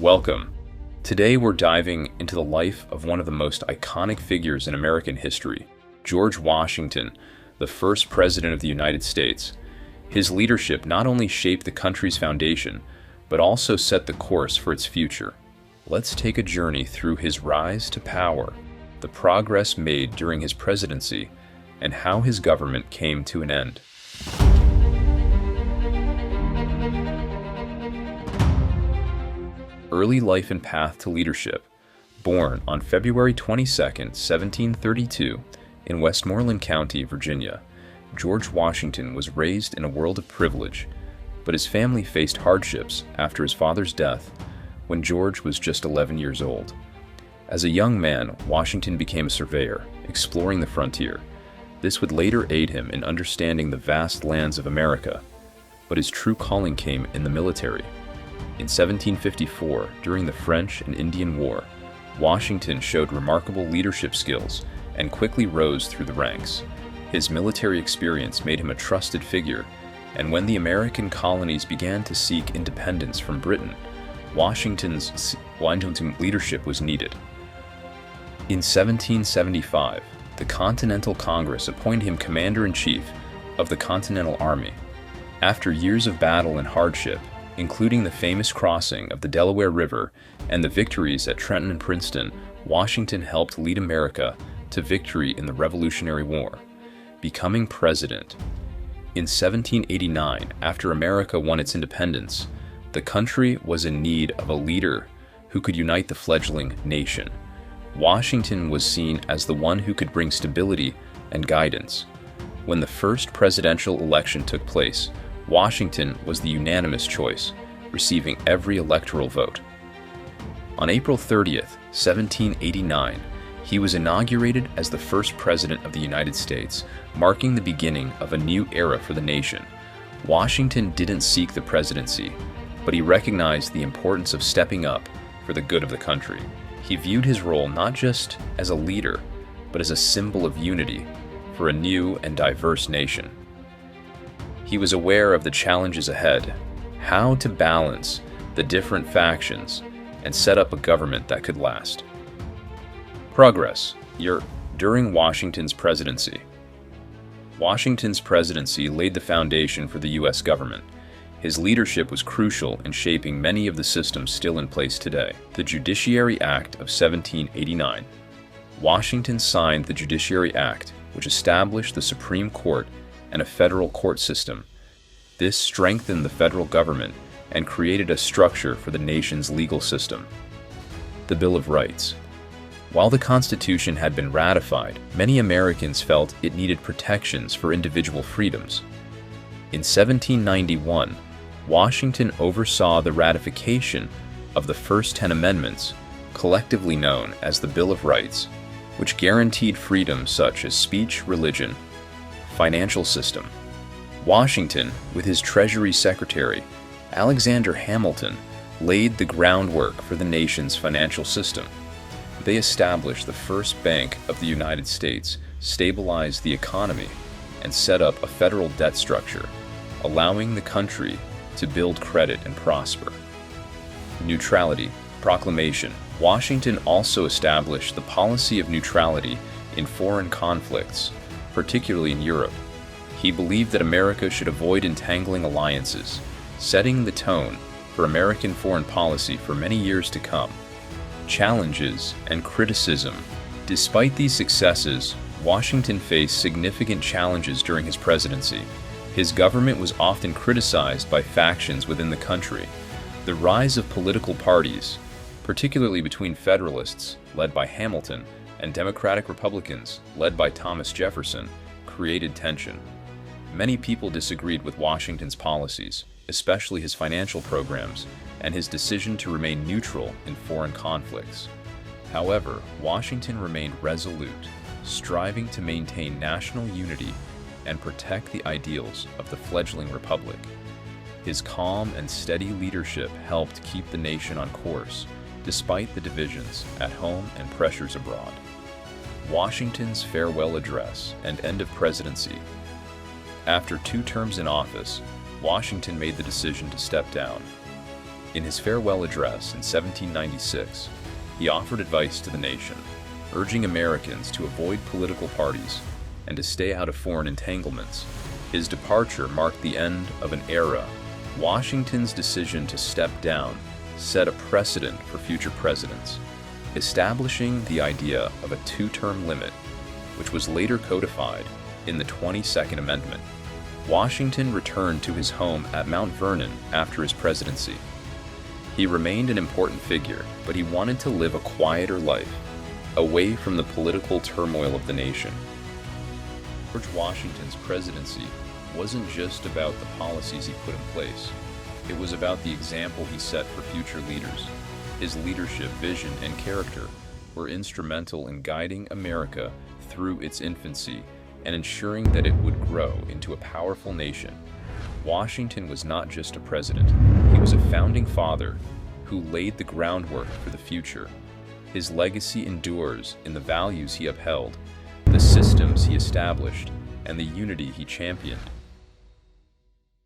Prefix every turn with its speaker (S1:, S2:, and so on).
S1: Welcome. Today we're diving into the life of one of the most iconic figures in American history, George Washington, the first president of the United States. His leadership not only shaped the country's foundation, but also set the course for its future. Let's take a journey through his rise to power, the progress made during his presidency, and how his government came to an end. Early life and path to leadership. Born on February 22, 1732, in Westmoreland County, Virginia, George Washington was raised in a world of privilege, but his family faced hardships after his father's death when George was just 11 years old. As a young man, Washington became a surveyor, exploring the frontier. This would later aid him in understanding the vast lands of America, but his true calling came in the military. In 1754, during the French and Indian War, Washington showed remarkable leadership skills and quickly rose through the ranks. His military experience made him a trusted figure, and when the American colonies began to seek independence from Britain, Washington's leadership was needed. In 1775, the Continental Congress appointed him Commander-in-Chief of the Continental Army. After years of battle and hardship, including the famous crossing of the Delaware River and the victories at Trenton and Princeton, Washington helped lead America to victory in the Revolutionary War, becoming president. In 1789, after America won its independence, the country was in need of a leader who could unite the fledgling nation. Washington was seen as the one who could bring stability and guidance. When the first presidential election took place, Washington was the unanimous choice, receiving every electoral vote. On April 30th, 1789, he was inaugurated as the first president of the United States, marking the beginning of a new era for the nation. Washington didn't seek the presidency, but he recognized the importance of stepping up for the good of the country. He viewed his role not just as a leader, but as a symbol of unity for a new and diverse nation. He was aware of the challenges ahead, how to balance the different factions and set up a government that could last. Progress during Washington's presidency. Washington's presidency laid the foundation for the U.S. government. His leadership was crucial in shaping many of the systems still in place today. The Judiciary Act of 1789. Washington signed the Judiciary Act, which established the Supreme Court and a federal court system. This strengthened the federal government and created a structure for the nation's legal system. The Bill of Rights. While the Constitution had been ratified, many Americans felt it needed protections for individual freedoms. In 1791, Washington oversaw the ratification of the first 10 amendments, collectively known as the Bill of Rights, which guaranteed freedoms such as speech, religion, financial system. Washington, with his Treasury Secretary, Alexander Hamilton, laid the groundwork for the nation's financial system. They established the first bank of the United States, stabilized the economy, and set up a federal debt structure, allowing the country to build credit and prosper. Neutrality Proclamation. Washington also established the policy of neutrality in foreign conflicts, particularly in Europe. He believed that America should avoid entangling alliances, setting the tone for American foreign policy for many years to come. Challenges and criticism. Despite these successes, Washington faced significant challenges during his presidency. His government was often criticized by factions within the country. The rise of political parties, particularly between Federalists, led by Hamilton, and Democratic Republicans, led by Thomas Jefferson, created tension. Many people disagreed with Washington's policies, especially his financial programs, and his decision to remain neutral in foreign conflicts. However, Washington remained resolute, striving to maintain national unity and protect the ideals of the fledgling republic. His calm and steady leadership helped keep the nation on course, despite the divisions at home and pressures abroad. Washington's farewell address and end of presidency. After 2 terms in office, Washington made the decision to step down. In his farewell address in 1796, he offered advice to the nation, urging Americans to avoid political parties and to stay out of foreign entanglements. His departure marked the end of an era. Washington's decision to step down set a precedent for future presidents, establishing the idea of a two-term limit, which was later codified in the 22nd Amendment. Washington returned to his home at Mount Vernon after his presidency. He remained an important figure, but he wanted to live a quieter life, away from the political turmoil of the nation. George Washington's presidency wasn't just about the policies he put in place. It was about the example he set for future leaders. His leadership, vision, and character were instrumental in guiding America through its infancy and ensuring that it would grow into a powerful nation. Washington was not just a president, he was a founding father who laid the groundwork for the future. His legacy endures in the values he upheld, the systems he established, and the unity he championed.